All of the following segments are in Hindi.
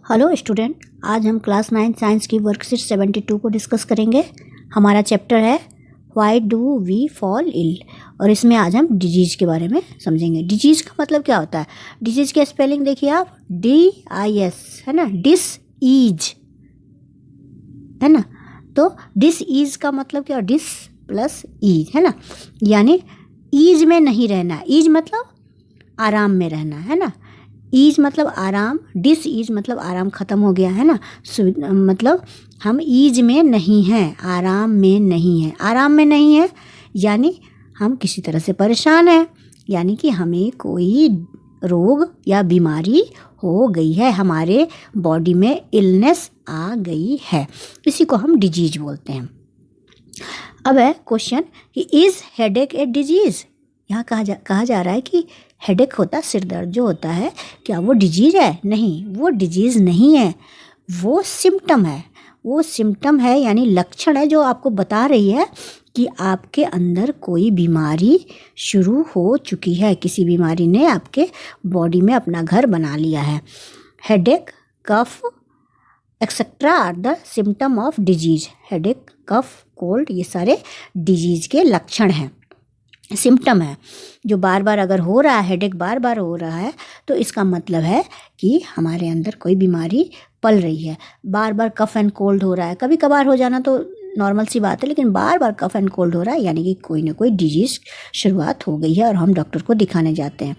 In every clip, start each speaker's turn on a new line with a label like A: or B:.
A: हेलो स्टूडेंट, आज हम क्लास 9 साइंस की वर्कशीट 72 को डिस्कस करेंगे। हमारा चैप्टर है why do we fall ill और इसमें आज हम डिजीज़ के बारे में समझेंगे। डिजीज़ का मतलब क्या होता है? डिजीज़ की स्पेलिंग देखिए आप, DIS है ना, डिस ईज है ना। तो डिस ईज का मतलब क्या? डिस प्लस ईज है ना, यानी ईज में नहीं रहना। ईज मतलब आराम में रहना है ना। ईज मतलब आराम, डिस ईज मतलब आराम ख़त्म हो गया है ना। मतलब हम ईज में नहीं हैं, आराम में नहीं हैं। आराम में नहीं है यानी हम किसी तरह से परेशान हैं, यानी कि हमें कोई रोग या बीमारी हो गई है, हमारे बॉडी में इलनेस आ गई है, इसी को हम डिजीज बोलते हैं। अब है क्वेश्चन कि इज़ हेडेक ए डिजीज़। यहाँ कहा जा रहा है कि हेडेक होता है, सिर दर्द जो होता है, क्या वो डिजीज़ है? नहीं, वो डिजीज़ नहीं है, वो सिम्टम है। वो सिम्टम है यानी लक्षण है जो आपको बता रही है कि आपके अंदर कोई बीमारी शुरू हो चुकी है, किसी बीमारी ने आपके बॉडी में अपना घर बना लिया है। Headache, cough etcetera are the symptom of disease. Headache, cough, cold, ये सारे डिजीज़ के लक्षण हैं, सिम्टम है। जो बार बार अगर हो रहा है, हेडेक बार बार हो रहा है, तो इसका मतलब है कि हमारे अंदर कोई बीमारी पल रही है। बार बार कफ एंड कोल्ड हो रहा है, कभी कभार हो जाना तो नॉर्मल सी बात है, लेकिन बार बार कफ एंड कोल्ड हो रहा है यानी कि कोई ना कोई डिजीज़ शुरुआत हो गई है और हम डॉक्टर को दिखाने जाते हैं।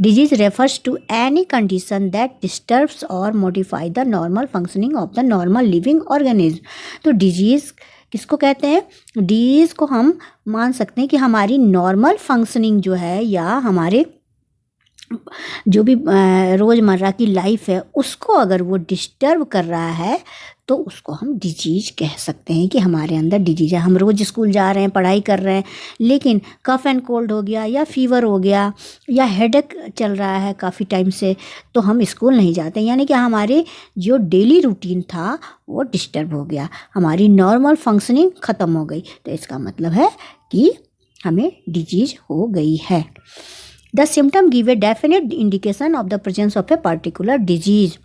A: Disease refers to any condition that disturbs और modify the normal functioning of the normal living organism. तो डिजीज़ किसको कहते हैं? डिजीज़ को हम मान सकते हैं कि हमारी नॉर्मल फंक्शनिंग जो है, या हमारे जो भी रोज़मर्रा की लाइफ है उसको अगर वो डिस्टर्ब कर रहा है तो उसको हम डिजीज़ कह सकते हैं कि हमारे अंदर डिजीज़ है। हम रोज़ स्कूल जा रहे हैं, पढ़ाई कर रहे हैं, लेकिन कफ एंड कोल्ड हो गया या फीवर हो गया या हेडेक चल रहा है काफ़ी टाइम से, तो हम स्कूल नहीं जाते, यानी कि हमारे जो डेली रूटीन था वो डिस्टर्ब हो गया, हमारी नॉर्मल फंक्शनिंग ख़त्म हो गई। तो इसका मतलब है कि हमें डिजीज़ हो गई है। The symptom give a definite indication of the presence of a particular disease.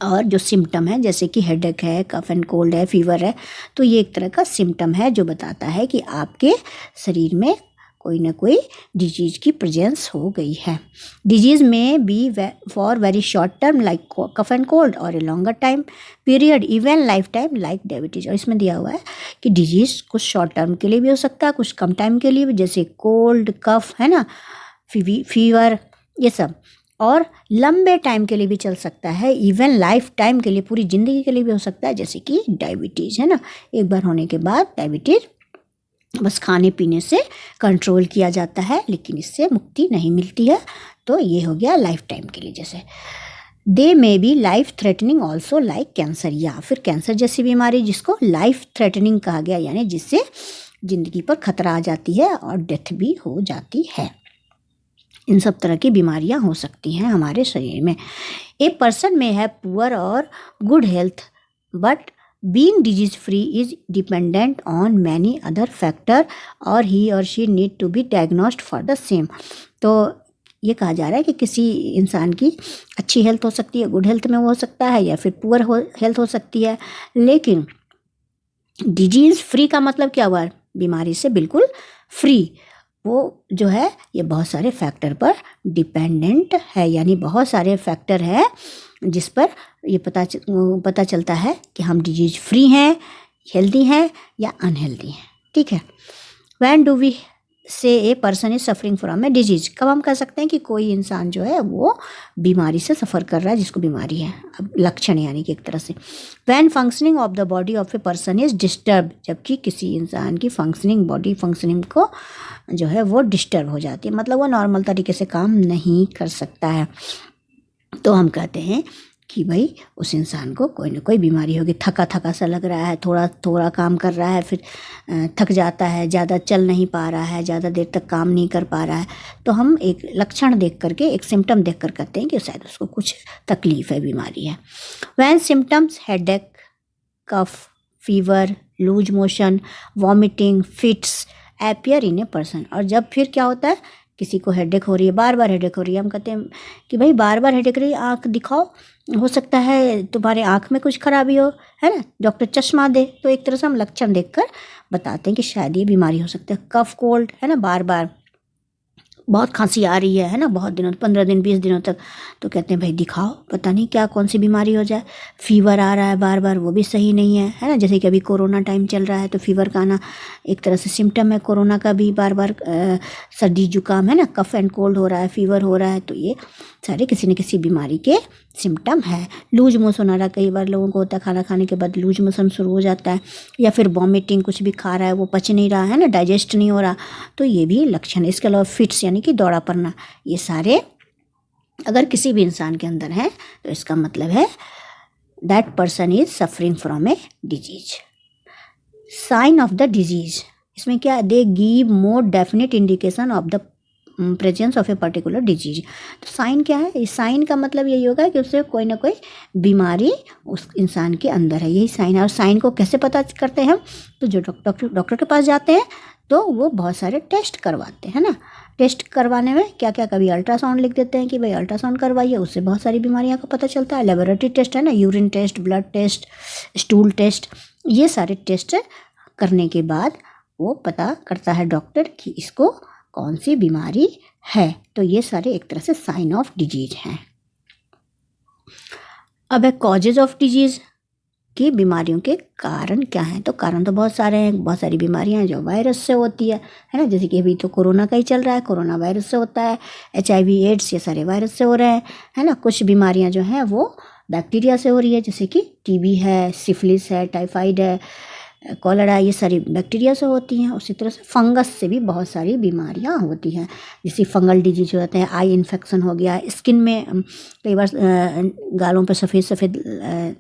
A: और जो सिम्टम है, जैसे कि हेडेक है, कफ एंड कोल्ड है, फीवर है, तो ये एक तरह का सिम्टम है जो बताता है कि आपके शरीर में कोई ना कोई डिजीज़ की प्रेजेंस हो गई है। डिजीज़ में be for very short term like cough and cold और a longer time period even life time like diabetes. और इसमें दिया हुआ है कि डिजीज़ कुछ शॉर्ट टर्म के लिए भी हो सकता है, कुछ कम टाइम के लिए भी, जैसे कोल्ड, कफ है ना, फीवर, ये सब, और लंबे टाइम के लिए भी चल सकता है, इवन लाइफ टाइम के लिए, पूरी ज़िंदगी के लिए भी हो सकता है, जैसे कि डायबिटीज़ है ना। एक बार होने के बाद डायबिटीज़ बस खाने पीने से कंट्रोल किया जाता है, लेकिन इससे मुक्ति नहीं मिलती है। तो ये हो गया लाइफ टाइम के लिए। जैसे they may be life threatening also like cancer, या फिर कैंसर जैसी बीमारी जिसको लाइफ थ्रेटनिंग कहा गया, यानी जिससे ज़िंदगी पर खतरा आ जाती है और डेथ भी हो जाती है। इन सब तरह की बीमारियां हो सकती हैं हमारे शरीर में। ए पर्सन में है पुअर और good health but being disease free is dependent on many other factor और ही और she need to be diagnosed for the same. तो ये कहा जा रहा है कि किसी इंसान की अच्छी हेल्थ हो सकती है, गुड हेल्थ में वो हो सकता है, या फिर पुअर हेल्थ हो सकती है, लेकिन डिजीज फ्री का मतलब क्या हुआ? बीमारी से बिल्कुल फ्री। वो जो है ये बहुत सारे फैक्टर पर डिपेंडेंट है, यानी बहुत सारे फैक्टर है जिस पर ये पता चलता है कि हम डिजीज फ्री हैं, हेल्दी हैं या अनहेल्दी हैं। ठीक है। When do we say a person is suffering from a disease, कब हम कह सकते हैं कि कोई इंसान जो है वो बीमारी से सफ़र कर रहा है, जिसको बीमारी है। अब लक्षण यानी कि एक तरह से when functioning of the body of a person is disturb, जबकि किसी इंसान की फंक्शनिंग, बॉडी फंक्शनिंग को जो है वो डिस्टर्ब हो जाती है, मतलब वो नॉर्मल तरीके से काम नहीं कर सकता है, तो हम कहते हैं कि भाई उस इंसान को कोई ना कोई बीमारी होगी। थका थका सा लग रहा है, थोड़ा थोड़ा काम कर रहा है, फिर थक जाता है, ज़्यादा चल नहीं पा रहा है, ज़्यादा देर तक काम नहीं कर पा रहा है, तो हम एक लक्षण देख करके, एक सिम्टम देख कर कहते हैं कि शायद उसको कुछ तकलीफ़ है, बीमारी है। When symptoms headache, cough, fever, loose motion, vomiting, fits appear in a person. और जब फिर क्या होता है, किसी को हेडेक हो रही है, बार बार हेडेक हो रही है, हम कहते हैं कि भाई बार बार हेडेक रही है, आँख दिखाओ, हो सकता है तुम्हारे आँख में कुछ खराबी हो, है ना, डॉक्टर चश्मा दे, तो एक तरह से हम लक्षण देखकर बताते हैं कि शायद ये बीमारी हो सकती है। कफ कोल्ड, है ना, बार बार बहुत खांसी आ रही है ना, बहुत दिनों, 15 दिन 20 दिनों तक, तो कहते हैं भाई दिखाओ, पता नहीं क्या कौन सी बीमारी हो जाए। फीवर आ रहा है बार बार, वो भी सही नहीं है ना, जैसे कि अभी कोरोना टाइम चल रहा है, तो फीवर का आना एक तरह से सिम्टम है कोरोना का भी, बार बार सर्दी जुकाम, है ना, कफ एंड कोल्ड हो रहा है, फीवर हो रहा है, तो ये सारे किसी न किसी बीमारी के सिम्टम है। लूज मोशन आ रहा है, कई बार लोगों को होता है खाना खाने के बाद लूज मोशन शुरू हो जाता है, या फिर वॉमिटिंग, कुछ भी खा रहा है वो पच नहीं रहा है ना, डाइजेस्ट नहीं हो रहा, तो ये भी लक्षण है। इसके अलावा फिट्स यानी कि दौड़ा पड़ना, ये सारे अगर किसी भी इंसान के अंदर है तो इसका मतलब है that person is suffering from a disease. Sign of the disease, इसमें क्या, they give more definite indication of the presence of a particular disease. तो साइन क्या है, इस साइन का मतलब यही होगा कि उससे कोई ना कोई बीमारी उस इंसान के अंदर है, यही साइन है। और साइन को कैसे पता करते हैं हम, तो जो डॉक्टर के पास जाते हैं तो वो बहुत सारे टेस्ट करवाते हैं ना। टेस्ट करवाने में क्या क्या, कभी अल्ट्रासाउंड लिख देते हैं कि भाई अल्ट्रासाउंड करवाइए, उससे बहुत सारी बीमारियों का पता चलता है। लेबोरेटरी टेस्ट है ना, urine test, blood test, stool test, ये सारे टेस्ट करने के बाद वो पता करता है डॉक्टर कि इसको कौन सी बीमारी है। तो ये सारे एक तरह से साइन ऑफ डिजीज हैं। अब है कॉजेज ऑफ डिजीज, कि बीमारियों के कारण क्या हैं। तो कारण तो बहुत सारे हैं, बहुत सारी बीमारियां हैं जो वायरस से होती है ना, जैसे कि अभी तो कोरोना का ही चल रहा है, कोरोना वायरस से होता है। HIV एड्स, ये सारे वायरस से हो रहे हैं, है ना। कुछ बीमारियां जो हैं वो बैक्टीरिया से हो रही है, जैसे कि TB है, सिफिलिस है, टाइफाइड है, कॉलेरा, ये सारी बैक्टीरिया से होती हैं। उसी तरह से फंगस से भी बहुत सारी बीमारियां होती हैं, जैसे फंगल डिजीज हो जाते हैं, आई इन्फेक्शन हो गया, स्किन में कई बार गालों पर सफ़ेद सफ़ेद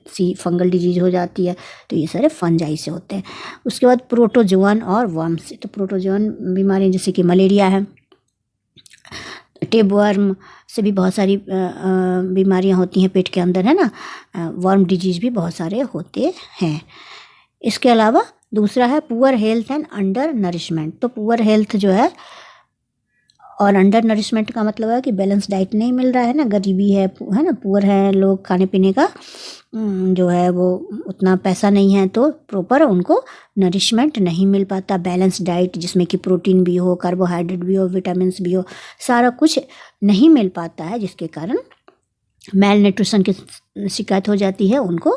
A: सी फंगल डिजीज हो जाती है, तो ये सारे फंजाई से होते हैं। उसके बाद प्रोटोजोअन और वर्म से, तो प्रोटोजोअन बीमारियाँ जैसे कि मलेरिया है, टेपवर्म से भी बहुत सारी बीमारियां होती हैं पेट के अंदर, है ना। वर्म डिजीज भी बहुत सारे होते हैं। इसके अलावा दूसरा है poor health and under nourishment. तो पुअर हेल्थ जो है और अंडर नरिशमेंट का मतलब है कि बैलेंस डाइट नहीं मिल रहा है ना, गरीबी है ना, पुअर है लोग, खाने पीने का जो है वो उतना पैसा नहीं है, तो प्रॉपर उनको नरिशमेंट नहीं मिल पाता। बैलेंस डाइट जिसमें कि प्रोटीन भी हो, कार्बोहाइड्रेट भी हो, विटामिन भी हो, सारा कुछ नहीं मिल पाता है, जिसके कारण मेल न्यूट्रिशन की शिकायत हो जाती है, उनको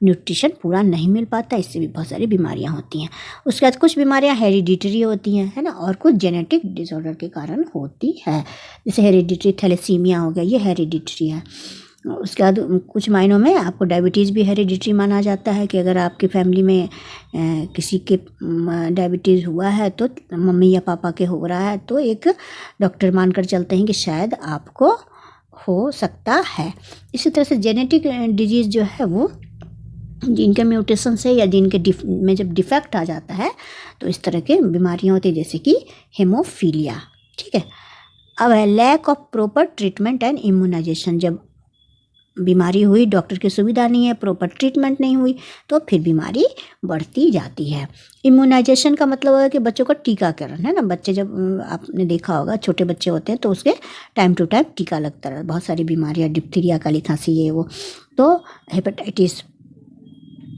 A: न्यूट्रिशन पूरा नहीं मिल पाता, इससे भी बहुत सारी बीमारियां होती हैं। उसके बाद कुछ बीमारियां हेरिडिटरी होती हैं, है ना, और कुछ जेनेटिक डिसऑर्डर के कारण होती है, जैसे हेरिडिटरी थैलेसीमिया हो गया, ये हेरिडिटरी है। उसके बाद कुछ मायनों में आपको डायबिटीज़ भी हेरिडिटरी माना जाता है, कि अगर आपकी फैमिली में किसी के डायबिटीज़ हुआ है, तो मम्मी या पापा के हो रहा है, तो एक डॉक्टर मानकर चलते हैं कि शायद आपको हो सकता है। इसी तरह से जेनेटिक डिजीज़ जो है वो जीन के म्यूटेशन से या जीन के में जब डिफेक्ट आ जाता है तो इस तरह के बीमारियां होती है, जैसे कि हेमोफीलिया। ठीक है। अब है lack of proper treatment and immunization. जब बीमारी हुई, डॉक्टर की सुविधा नहीं है, प्रॉपर ट्रीटमेंट नहीं हुई, तो फिर बीमारी बढ़ती जाती है। इम्यूनाइजेशन का मतलब है कि बच्चों का टीकाकरण, है ना। बच्चे जब आपने देखा होगा छोटे बच्चे होते हैं तो उसके टाइम टू टाइम टीका लगता है, बहुत सारी बीमारियाँ, डिप्थीरिया, काली खांसी, ये वो, तो हेपेटाइटिस,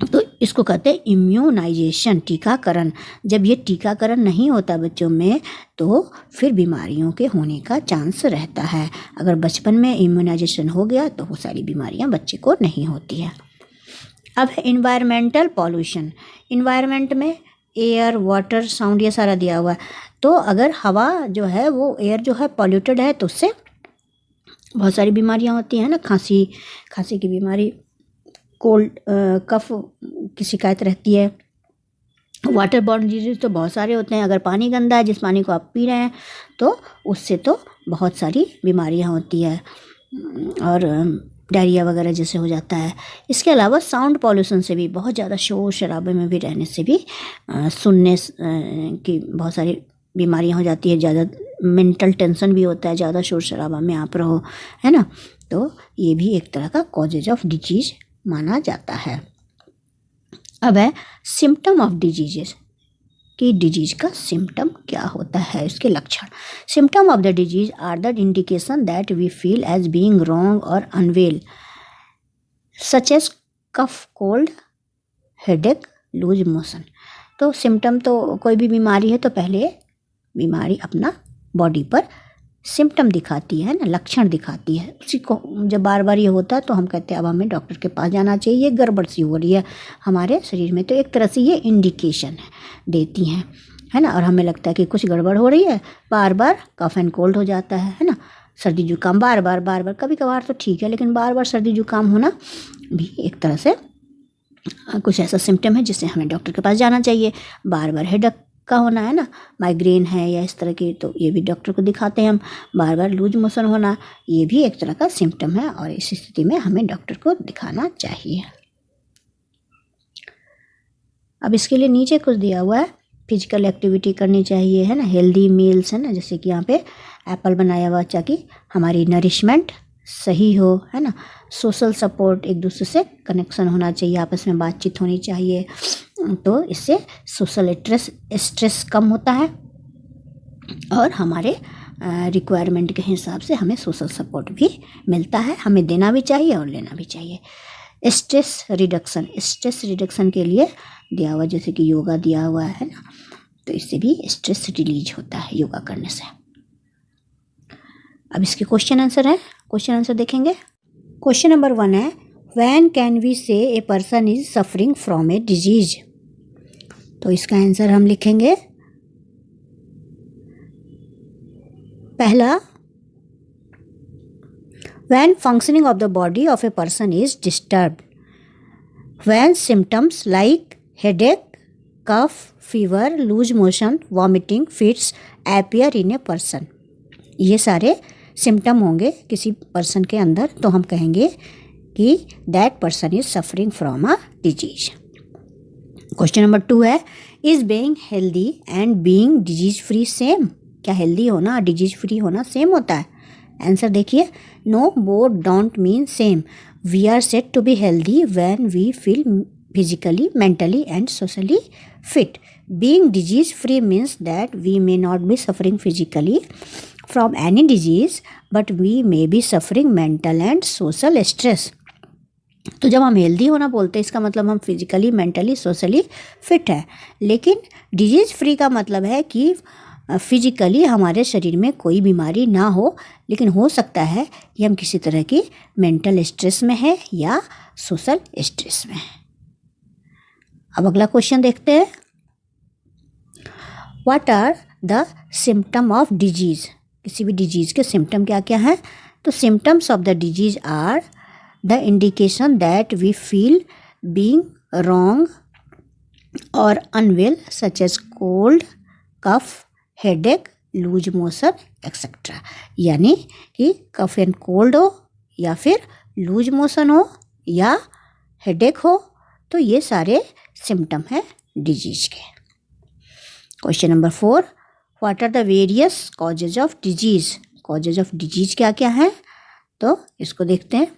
A: तो इसको कहते हैं इम्यूनाइजेशन, टीकाकरण। जब ये टीकाकरण नहीं होता बच्चों में तो फिर बीमारियों के होने का चांस रहता है। अगर बचपन में इम्यूनाइजेशन हो गया तो वो सारी बीमारियां बच्चे को नहीं होती हैं। अब है इन्वायरमेंटल पॉल्यूशन। इन्वायरमेंट में एयर, वाटर, साउंड, ये सारा दिया हुआ है। तो अगर हवा जो है वो एयर जो है पॉल्यूटेड है तो उससे बहुत सारी बीमारियां होती हैं ना, खांसी की बीमारी, कोल्ड कफ की शिकायत रहती है। वाटर बॉर्न डिजीज तो बहुत सारे होते हैं। अगर पानी गंदा है, जिस पानी को आप पी रहे हैं, तो उससे तो बहुत सारी बीमारियां होती है, और डायरिया वगैरह जैसे हो जाता है। इसके अलावा साउंड पॉल्यूशन से भी, बहुत ज़्यादा शोर शराबे में भी रहने से भी सुनने की बहुत सारी बीमारियां हो जाती है। ज़्यादा मेंटल टेंशन भी होता है, ज़्यादा शोर शराबा में आप रहो, है ना, तो ये भी एक तरह का कॉजेज ऑफ डिजीज माना जाता है। अब है सिम्टम ऑफ डिजीजेस, कि डिजीज का सिम्टम क्या होता है, इसके लक्षण। Symptom of the disease are the indication that we feel as being wrong और unwell. Such as cough, cold, headache, loose motion. तो सिम्टम तो कोई भी बीमारी है तो पहले बीमारी अपना बॉडी पर सिम्टम दिखाती है ना, लक्षण दिखाती है। उसी को जब बार बार ये होता है तो हम कहते हैं अब हमें डॉक्टर के पास जाना चाहिए, ये गड़बड़ सी हो रही है हमारे शरीर में। तो एक तरह से ये इंडिकेशन देती हैं, है ना। और हमें लगता है कि कुछ गड़बड़ हो रही है, बार बार कफ एंड कोल्ड हो जाता है ना, सर्दी जुकाम बार बार, कभी कभार तो ठीक है, लेकिन बार बार सर्दी जुकाम होना भी एक तरह से कुछ ऐसा सिम्टम है जिससे हमें डॉक्टर के पास जाना चाहिए। बार बार हेडेक का होना है ना, माइग्रेन है या इस तरह की, तो ये भी डॉक्टर को दिखाते हैं हम। बार बार लूज मोशन होना, ये भी एक तरह का सिम्टम है और इस स्थिति में हमें डॉक्टर को दिखाना चाहिए। अब इसके लिए नीचे कुछ दिया हुआ है, फिजिकल एक्टिविटी करनी चाहिए, है ना, हेल्दी मील्स, है ना, जैसे कि यहाँ पे एप्पल बनाया हुआ ताकि हमारी नरिशमेंट सही हो, है ना। सोशल सपोर्ट, एक दूसरे से कनेक्शन होना चाहिए, आपस में बातचीत होनी चाहिए, तो इससे सोशल स्ट्रेस कम होता है और हमारे रिक्वायरमेंट के हिसाब से हमें सोशल सपोर्ट भी मिलता है। हमें देना भी चाहिए और लेना भी चाहिए। स्ट्रेस रिडक्शन के लिए दिया हुआ, जैसे कि योगा दिया हुआ है ना, तो इससे भी स्ट्रेस रिलीज होता है योगा करने से। अब इसके क्वेश्चन आंसर देखेंगे। क्वेश्चन नंबर 1 है, when can we say a person is suffering from a disease. तो इसका आंसर हम लिखेंगे, पहला, when functioning of the body of a person is disturbed, when symptoms like headache, cough, fever, loose motion, vomiting, fits appear in a person. ये सारे सिम्टम होंगे किसी पर्सन के अंदर, तो हम कहेंगे कि that person is suffering from a disease. Question number 2 है, is being healthy and being disease free same. क्या हेल्दी होना और डिजीज फ्री होना सेम होता है? आंसर देखिए, no, both don't mean same. We are said to be healthy when we feel physically, mentally and socially fit. Being disease free means that we may not be suffering physically from any disease, but we may be suffering mental and social stress. तो जब हम हेल्दी होना बोलते हैं इसका मतलब हम फिजिकली, मेंटली, सोशली फिट है। लेकिन डिजीज़ फ्री का मतलब है कि फिजिकली हमारे शरीर में कोई बीमारी ना हो, लेकिन हो सकता है कि हम किसी तरह की मेंटल स्ट्रेस में है या सोशल स्ट्रेस में है। अब अगला क्वेश्चन देखते हैं, what are the symptom of disease. किसी भी डिजीज़ के सिम्टम क्या क्या हैं? तो symptoms of the disease are the indication that we feel being wrong और अनवेल, सच एज कोल्ड, कफ, हेडेक, लूज मोशन एक्सेट्रा। यानी कि कफ एंड कोल्ड हो या फिर लूज मोशन हो या हेडेक हो, तो ये सारे सिम्टम है डिजीज के। Question number 4, what are the various causes of disease. Causes of disease क्या क्या है? तो इसको देखते हैं।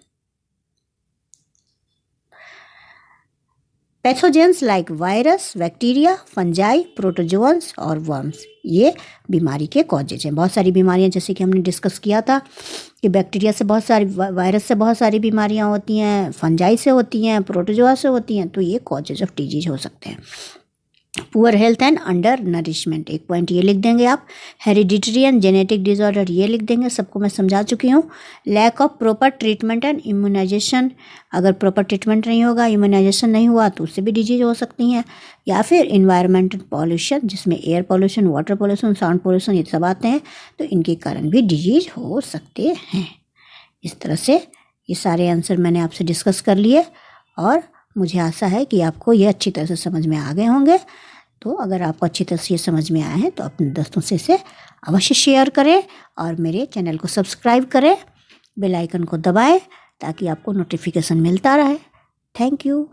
A: Pathogens like virus, bacteria, fungi, protozoans और वर्म्स, ये बीमारी के कॉजेज हैं। बहुत सारी बीमारियां, जैसे कि हमने डिस्कस किया था कि बैक्टीरिया से बहुत सारी, वायरस से बहुत सारी बीमारियां होती हैं, फंजाई से होती हैं, प्रोटोजोआ से होती हैं, तो ये कॉजेज ऑफ डिजीज हो सकते हैं। Poor health and under nourishment, एक पॉइंट ये लिख देंगे आप। हेरिडिटरी एंड जेनेटिक डिसऑर्डर, ये लिख देंगे, सबको मैं समझा चुकी हूँ। Lack of proper treatment and immunization, अगर प्रॉपर ट्रीटमेंट नहीं होगा, इम्यूनाइजेशन नहीं हुआ तो उससे भी डिजीज हो सकती हैं। या फिर इन्वायरमेंटल पॉल्यूशन, जिसमें air pollution, water pollution, sound pollution, ये सब आते हैं, तो इनके कारण भी डिजीज हो सकते हैं। इस तरह से ये सारे आंसर मैंने आपसे डिस्कस कर लिए और मुझे आशा है कि आपको ये अच्छी तरह से समझ में आ गए होंगे। तो अगर आपको अच्छी तरह से ये समझ में आए हैं तो अपने दोस्तों से इसे अवश्य शेयर करें और मेरे चैनल को सब्सक्राइब करें, बेल आइकन को दबाएं ताकि आपको नोटिफिकेशन मिलता रहे। Thank you.